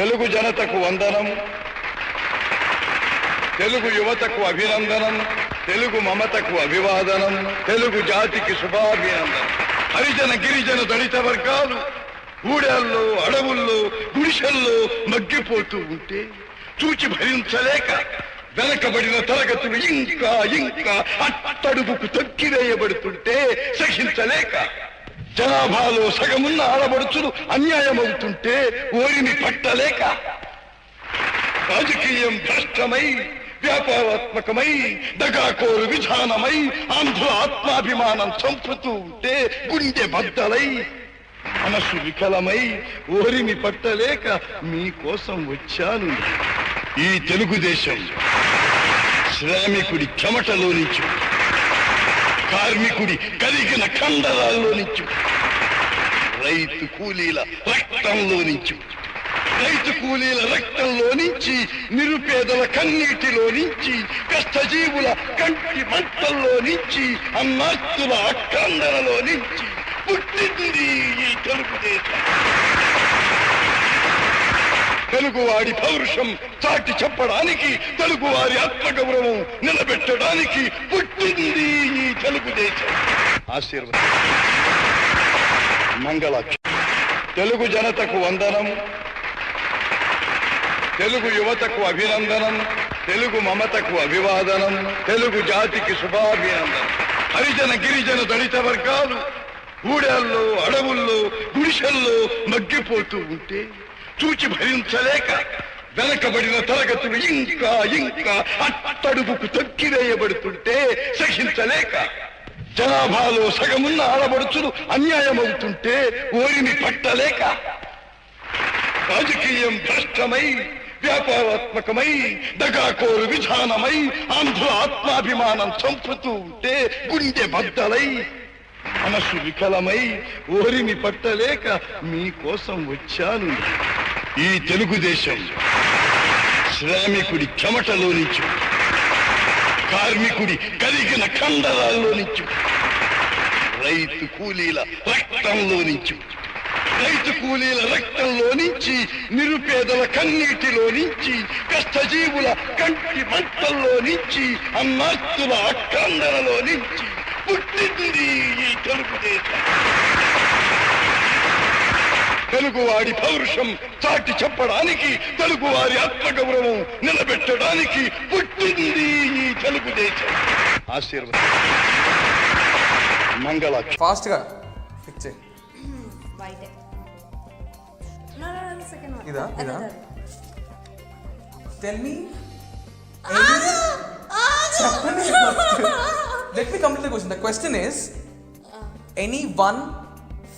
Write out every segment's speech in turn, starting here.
తెలుగు జనతకు వందనం, తెలుగు యువతకు అభినందనం, తెలుగు మమతకు అభివాదనం, తెలుగు జాతికి శుభాభినందనం. హరిజన గిరిజన దళిత వర్గాలు ఊడల్లో అడవుల్లో గుడిసెల్లో మగ్గిపోతూ ఉంటే చూచి భరించలేక వెనకబడిన తరగతులు ఇంకా ఇంకా అట్టడుగుకు తొక్కివేయబడుతుంటే సహించలేక జనాభాలో సగమున్న ఆడబడుచులు అన్యాయమవుతుంటే ఓరిని పట్టలేక రాజకీయం భ్రష్టమై వ్యాపారాత్మకమై దగాకోరు విధానమై ఆంధ్ర ఆత్మాభిమానం చంపుతూ ఉంటే గుండె బద్దలై మనసు వికలమై ఓరిని పట్టలేక మీకోసం వచ్చాను. ఈ తెలుగుదేశం శ్రామికుడి చెమటలో నుంచి, కార్మికుడి కరిగిన కండరాల్లో నుంచి, రైతు కూలీల రక్తంలో నుంచి, నిరుపేదల కన్నీటిలో నుంచి, కష్టజీవుల కంటి మంటల్లో నుంచి, అన్నాస్తుల అక్కందనలో నుంచి పుట్టింది ఈ తెలుగుదేశం. తెలుగువాడి పౌరుషం చాటి చెప్పడానికి, తెలుగువారి ఆత్మగౌరవం నిలబెట్టడానికి పుట్టింది ఈ తెలుగుదేశం. ఆశీర్వాదం. మంగళాక్షి. తెలుగు జనతకు వందనం, తెలుగు యువతకు అభినందనం, తెలుగు మమతకు అభివాదనం, తెలుగు జాతికి శుభాభినందనం. హరిజన గిరిజన దళిత వర్గాలు ఊడల్లో అడవుల్లో గుడిసెల్లో మగ్గిపోతూ ఉంటే చూచి భరించలేక వెనకబడిన తరగతులు ఇంకా ఇంకా అట్టడుగుకు తొక్కివేయబడుతుంటే సహించలేక జనాభాలో సగమున్న ఆడబడుచులు అన్యాయమవుతుంటే ఓరిని పట్టలేక రాజకీయం భ్రష్టమై వ్యాపారాత్మకమై దగాకోరు విధానమై ఆంధ్ర ఆత్మాభిమానం చంపుతూ ఉంటే గుండె బద్దలై మనసు వికలమై ఓరిని పట్టలేక మీకోసం వచ్చాను. ఈ తెలుగుదేశం శ్రామికుడి చెమటలో నుంచి, కార్మికుడి కరిగిన కండరాల్లో నుంచి, రైతు కూలీల రక్తంలో నుంచి, నిరుపేదల కన్నీటిలో నుంచి, కష్టజీవుల కంటి మంటల్లో నుంచి, అన్నాస్తుల అక్కందనలో నుంచి పుట్టింది ఈ తెలుగుదేశం. తెలుగువాడి పౌరుషం చాటి చెప్పడానికి, తెలుగువారి ఆత్మగౌరవం నిలబెట్టడానికి పుట్టింది ఈ తెలుగుదేశం. ఆశీర్వాదం. మంగళాక్షి. ఫాస్ట్ గా ఫిక్స్ చేయి. ఇదా ఇదా టెల్ మీ చెప్పండి. Let me complete the question. The question is any one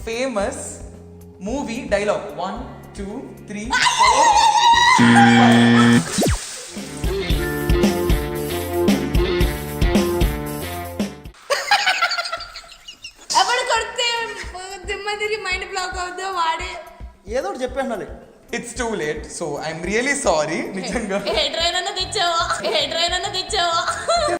famous movie dialogue. 1, 2, 3, 4, 5. అప్పుడు కొడితే దిమ్మ తిరిగి మైండ్ బ్లాక్ అవుతుందో వాడే ఏదో ఒకటి చెప్పేయాలి. It's too late, so I'm really sorry. నిజంగా హెడ్ రైన్ అన్న తెచ్చావా